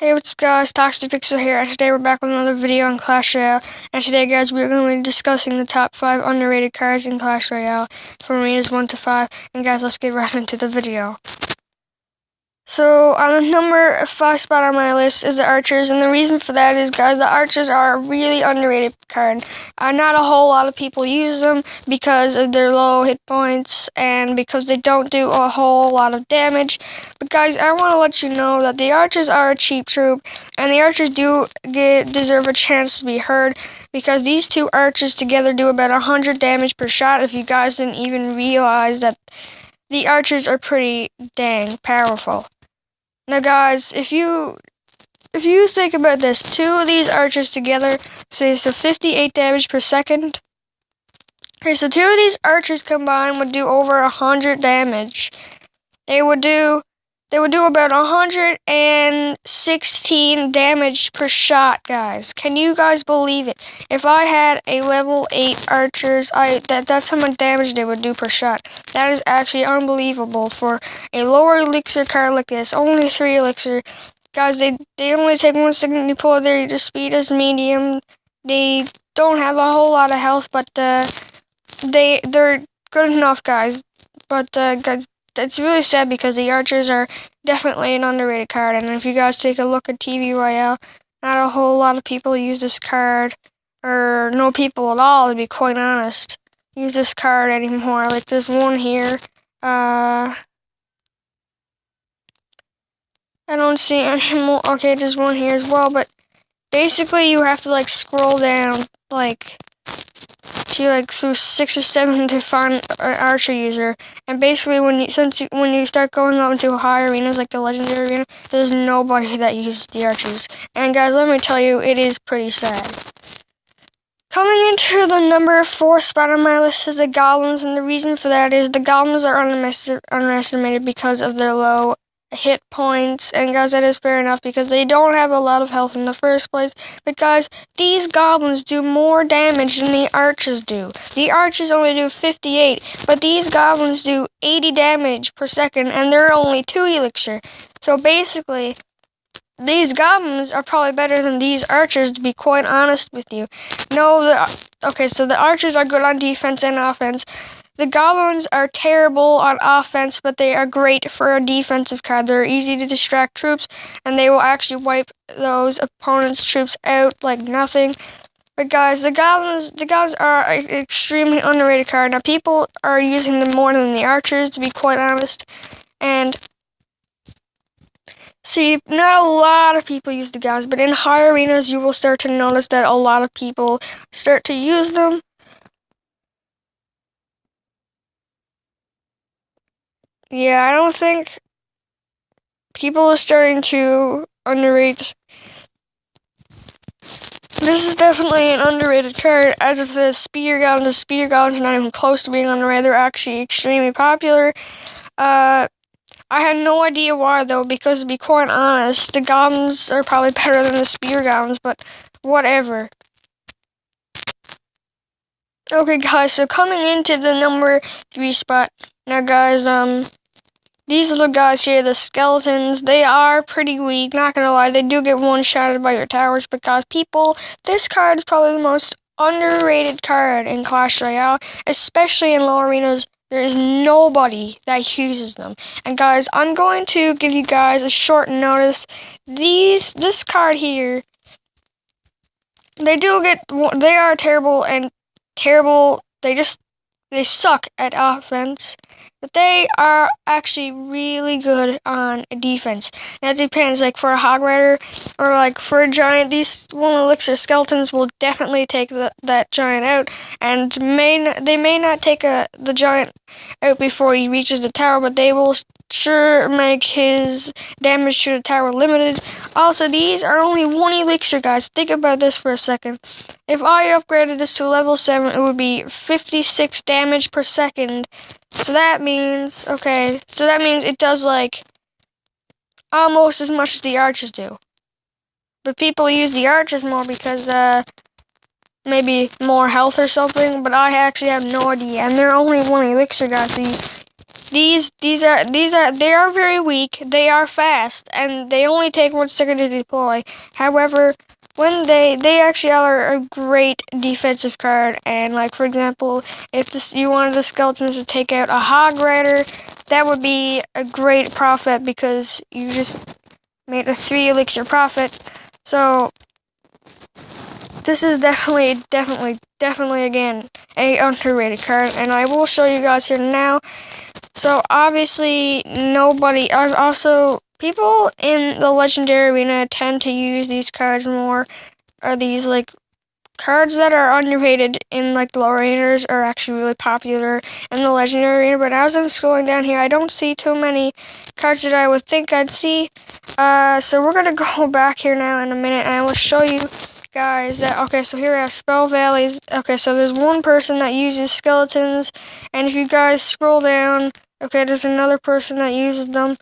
Hey, what's up guys, Toxic Pixel here, and today we're back with another video on Clash Royale. And today guys, we're going to be discussing the top 5 underrated cards in Clash Royale from arenas 1 to 5. And guys, let's get right into the video. So, on the number 5 spot on my list is the Archers, and the reason for that is, guys, the Archers are a really underrated card. Not a whole lot of people use them because of their low hit points and because they don't do a whole lot of damage. But guys, I want to let you know that the Archers are a cheap troop, and the Archers do deserve a chance to be heard because these two Archers together do about 100 damage per shot. If you guys didn't even realize that, the Archers are pretty dang powerful. Now guys, if you think about this, two of these Archers together, so 58 damage per second. Okay, so two of these Archers combined would do over 100 damage. They would do about 116 damage per shot, guys. Can you guys believe it? If I had a level 8 Archers, that's how much damage they would do per shot. That is actually unbelievable for a lower elixir card like this. Only 3 elixir. Guys, they only take 1 second to pull. Their speed is medium. They don't have a whole lot of health, but they're good enough, guys. But guys, it's really sad because the Archers are definitely an underrated card. And if you guys take a look at TV Royale, not a whole lot of people use this card, or no people at all, to be quite honest, use this card anymore. Like there's one here. I don't see any more. Okay, there's one here as well, but basically you have to like scroll down like through 6 or 7 to find an Archer user. And basically when you start going up into high arenas like the legendary arena, there's nobody that uses the Archers. And guys, let me tell you, it is pretty sad. Coming into the number 4 spot on my list is the Goblins, and the reason for that is the Goblins are underestimated because of their low hit points. And guys, that is fair enough because they don't have a lot of health in the first place. But guys, these Goblins do more damage than the Archers do. The Archers only do 58, but these Goblins do 80 damage per second, and they're only 2 elixir. So basically, these Goblins are probably better than these Archers, to be quite honest with you. Okay, so the Archers are good on defense and offense. The Goblins are terrible on offense, but they are great for a defensive card. They're easy to distract troops, and they will actually wipe those opponent's troops out like nothing. But guys, the Goblins are an extremely underrated card. Now, people are using them more than the Archers, to be quite honest. And see, not a lot of people use the Goblins, but in high arenas, you will start to notice that a lot of people start to use them. Yeah, I don't think people are starting to underrate. This is definitely an underrated card. As of the Spear Goblins are not even close to being underrated. They're actually extremely popular. I had no idea why, though, because to be quite honest, the Goblins are probably better than the Spear Goblins, but whatever. Okay, guys, so coming into the number 3 spot. Now, guys, these little guys here, the skeletons, they are pretty weak, not gonna lie. They do get one-shotted by your towers, but guys, this card is probably the most underrated card in Clash Royale, especially in low arenas. There is nobody that uses them. And guys, I'm going to give you guys a short notice. This card here, they are terrible. They suck at offense, but they are actually really good on defense. That depends, like for a Hog Rider or like for a Giant, these 1 elixir skeletons will definitely take that Giant out, and they may not take the Giant out before he reaches the tower, but they will sure make his damage to the tower limited. Also, these are only 1 elixir, guys. Think about this for a second. If I upgraded this to level 7, it would be 56 damage per second. So that means it does like almost as much as the Archers do. But people use the Archers more because maybe more health or something, but I actually have no idea. And they're only 1 elixir, guys, so they are very weak. They are fast, and they only take 1 second to deploy. However, when they actually are a great defensive card. And like for example, if you wanted the skeletons to take out a hog rider, that would be a great profit because you just made a 3 elixir profit. So this is definitely again a underrated card, and I will show you guys here now. So obviously people in the legendary arena tend to use these cards more, or these like cards that are underrated in like the lower arenas are actually really popular in the legendary arena. But as I'm scrolling down here, I don't see too many cards that I would think I'd see. So we're gonna go back here now in a minute, and I will show you guys that. Okay, so here we have Spell Valleys. Okay, so there's one person that uses skeletons, and if you guys scroll down, okay, there's another person that uses them.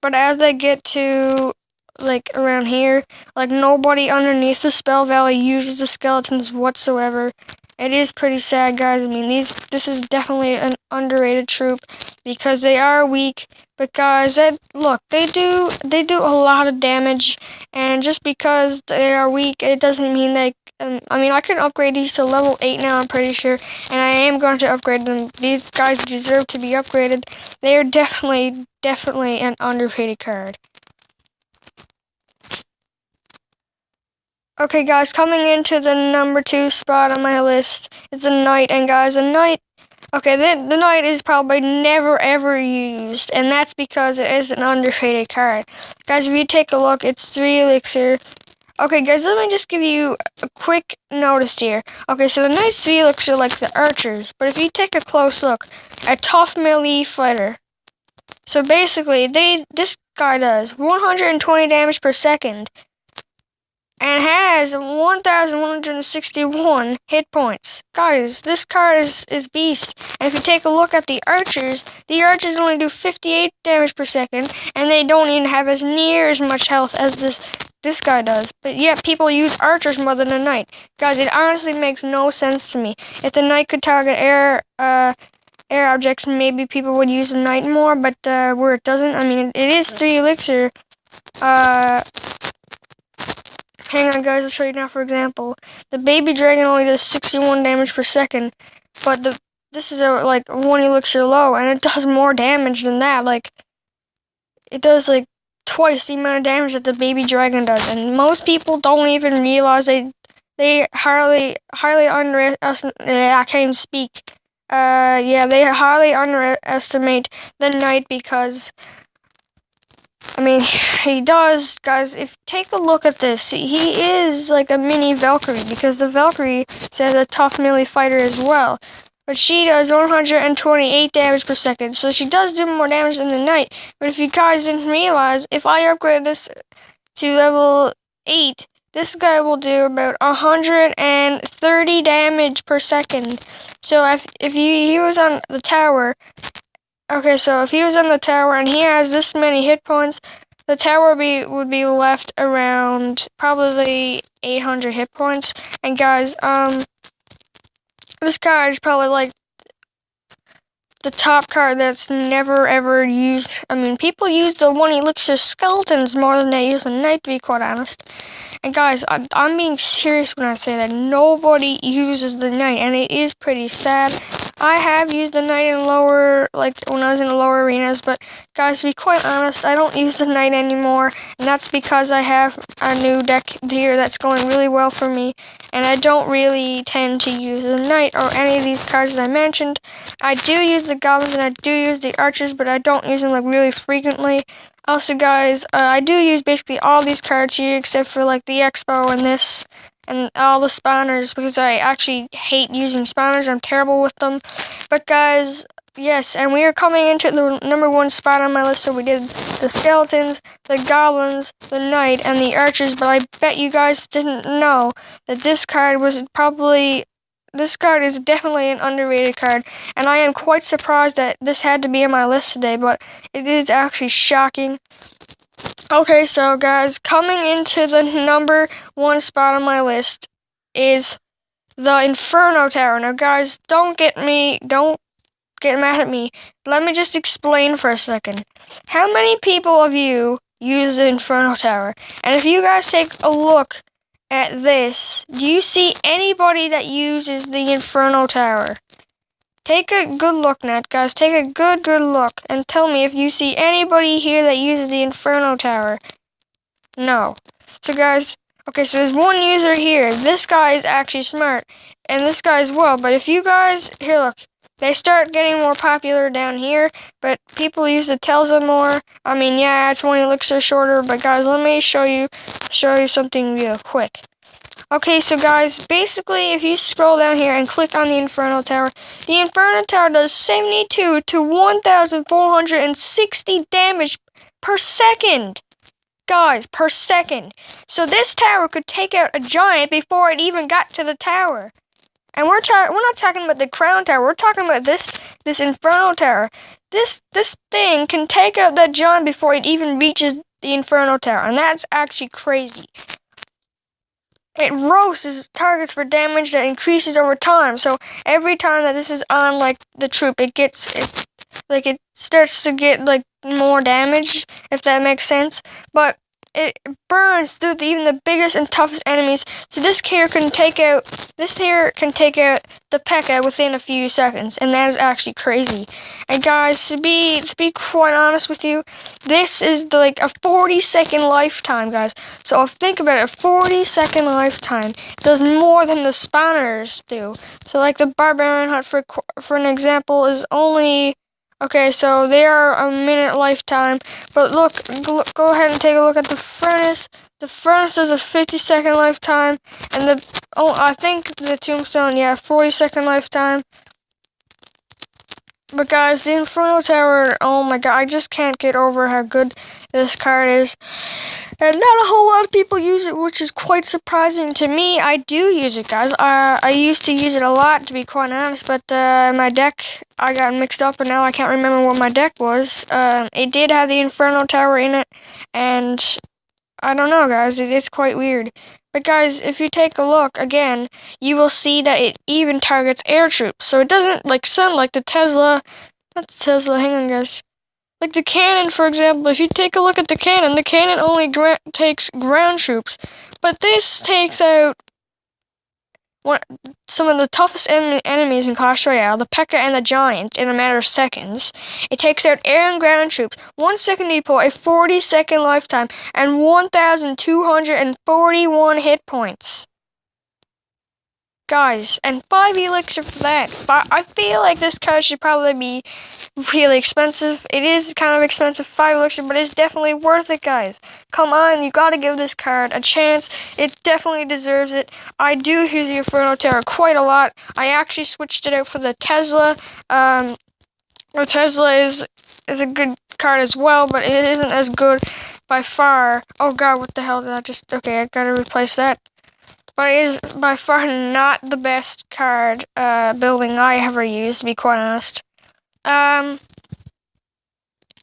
But as they get to like around here, like nobody underneath the Spell Valley uses the skeletons whatsoever. It is pretty sad, guys. I mean, this is definitely an underrated troop because they are weak. But guys, look, they do a lot of damage, and just because they are weak, it doesn't mean they. I mean, I can upgrade these to level 8 now, I'm pretty sure, and I am going to upgrade them. These guys deserve to be upgraded. They are definitely an underrated card. Okay, guys, coming into the number 2 spot on my list is the Knight, and guys, the Knight. Okay, the Knight is probably never ever used, and that's because it is an underrated card. Guys, if you take a look, it's 3 elixir. Okay, guys, let me just give you a quick notice here. Okay, so the Knight's 3 elixir like the archers, but if you take a close look, a tough melee fighter. So basically, this guy does 120 damage per second and has 1,161 hit points. Guys, this card is beast. And if you take a look at the archers only do 58 damage per second, and they don't even have as near as much health as this guy does. But yet people use archers more than a knight. Guys, it honestly makes no sense to me. If the knight could target air objects, maybe people would use the knight more, but where it doesn't, I mean, it is 3 elixir. Hang on, guys, I'll show you now. For example, the baby dragon only does 61 damage per second, but this is like 1 elixir low, and it does more damage than that. Like, it does like twice the amount of damage that the baby dragon does, and most people don't even realize they highly underestimate. I can't even speak. They highly underestimate the knight because, I mean, he does, guys. If take a look at this, he is like a mini Valkyrie because the Valkyrie says a tough melee fighter as well. But she does 128 damage per second, so she does do more damage than the knight. But if you guys didn't realize, if I upgrade this to level 8, this guy will do about 130 damage per second. So if he was on the tower. Okay, so if he was on the tower and he has this many hit points, the tower would be left around probably 800 hit points. And guys, this card is probably like the top card that's never ever used. I mean, people use the 1 elixir skeletons more than they use the knight, to be quite honest. And guys, I'm being serious when I say that nobody uses the knight, and it is pretty sad. I have used the knight in lower, like when I was in the lower arenas, but guys, to be quite honest, I don't use the knight anymore, and that's because I have a new deck here that's going really well for me, and I don't really tend to use the knight or any of these cards that I mentioned. I do use the goblins and I do use the archers, but I don't use them like really frequently. Also, guys, I do use basically all these cards here except for like the expo and this and all the spawners because I actually hate using spawners. I'm terrible with them. But guys, yes, and we are coming into the number 1 spot on my list. So we did the skeletons, the goblins, the knight, and the archers. But I bet you guys didn't know that this card is definitely an underrated card, and I am quite surprised that this had to be on my list today, but it is actually shocking. Okay, so guys, coming into the number 1 spot on my list is the Inferno Tower. Now guys, don't get mad at me. Let me just explain for a second. How many people of you use the Inferno Tower? And if you guys take a look at this, do you see anybody that uses the Inferno Tower? Take a good look, Nat, guys. Take a good look and tell me if you see anybody here that uses the Inferno Tower. No. So, guys, okay, so there's one user here. This guy is actually smart, and this guy as well. But if you guys, here, look, they start getting more popular down here, but people use the Tesla more. I mean, yeah, it's 1 elixir shorter, but guys, let me show you something real quick. Okay, so guys, basically, if you scroll down here and click on the Inferno Tower does 72 to 1,460 damage per second. Guys, per second. So this tower could take out a giant before it even got to the tower. And we're not talking about the Crown Tower. We're talking about this Inferno Tower. This thing can take out that giant before it even reaches the Inferno Tower, and that's actually crazy. It roasts targets for damage that increases over time. So every time that this is on, like, the troop, it starts to get, like, more damage, if that makes sense. But it burns through even the biggest and toughest enemies. So this here can take out the P.E.K.K.A. within a few seconds, and that is actually crazy. And guys, to be quite honest with you, this is like a 40-second lifetime, guys. So think about it, a 40-second lifetime does more than the spawners do. So like the Barbarian Hut, for an example, is only... Okay, so they are a minute lifetime, but look, go ahead and take a look at the Furnace. The Furnace is a 50-second lifetime, and I think the Tombstone, yeah, 40-second lifetime. But guys, the Inferno Tower, oh my god, I just can't get over how good this card is. And not a whole lot of people use it, which is quite surprising to me. I do use it, guys. I used to use it a lot, to be quite honest, but my deck, I got mixed up, and now I can't remember what my deck was. It did have the Inferno Tower in it, and I don't know, guys. It's quite weird. But guys, if you take a look again, you will see that it even targets air troops. So it doesn't sound like the Tesla. Not the Tesla. Hang on, guys. Like the cannon, for example. If you take a look at the cannon only takes ground troops, but this takes out some of the toughest enemies in Clash Royale, the P.E.K.K.A. and the Giant, in a matter of seconds. It takes out air and ground troops, 1 second depot, a 40-second lifetime, and 1,241 hit points. Guys, and 5 elixir for that. But I feel like this card should probably be really expensive. It is kind of expensive, 5 elixir, but it's definitely worth it, guys. Come on, you gotta give this card a chance. It definitely deserves it. I do use the Inferno Tower quite a lot. I actually switched it out for the Tesla. The Tesla is a good card as well, but it isn't as good by far. Oh god, what the hell did I just... Okay, I gotta replace that. But it is by far not the best card building I ever used, to be quite honest.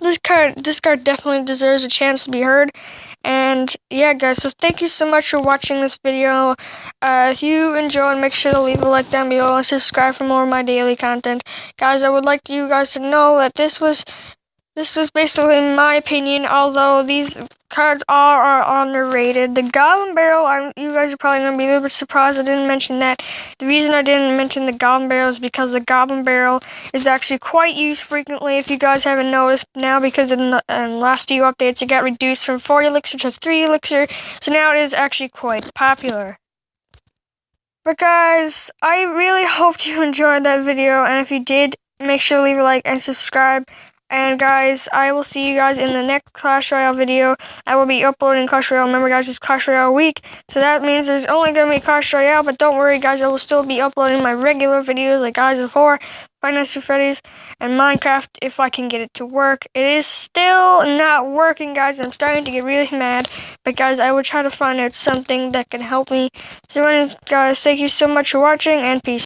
This card definitely deserves a chance to be heard. And yeah, guys, so thank you so much for watching this video. If you enjoyed, make sure to leave a like down below and subscribe for more of my daily content. Guys, I would like you guys to know that this was basically my opinion, although these cards are underrated. The Goblin Barrel, you guys are probably going to be a little bit surprised I didn't mention that. The reason I didn't mention the Goblin Barrel is because the Goblin Barrel is actually quite used frequently, if you guys haven't noticed now, because in the last few updates it got reduced from 4 elixir to 3 elixir, so now it is actually quite popular. But guys, I really hoped you enjoyed that video, and if you did, make sure to leave a like and subscribe. And guys, I will see you guys in the next Clash Royale video. I will be uploading Clash Royale. Remember, guys, it's Clash Royale week, so that means there's only going to be Clash Royale. But don't worry, guys, I will still be uploading my regular videos like Guys of War, Five Nights at Freddy's, and Minecraft if I can get it to work. It is still not working, guys. I'm starting to get really mad. But guys, I will try to find out something that can help me. So anyways, guys, thank you so much for watching, and peace.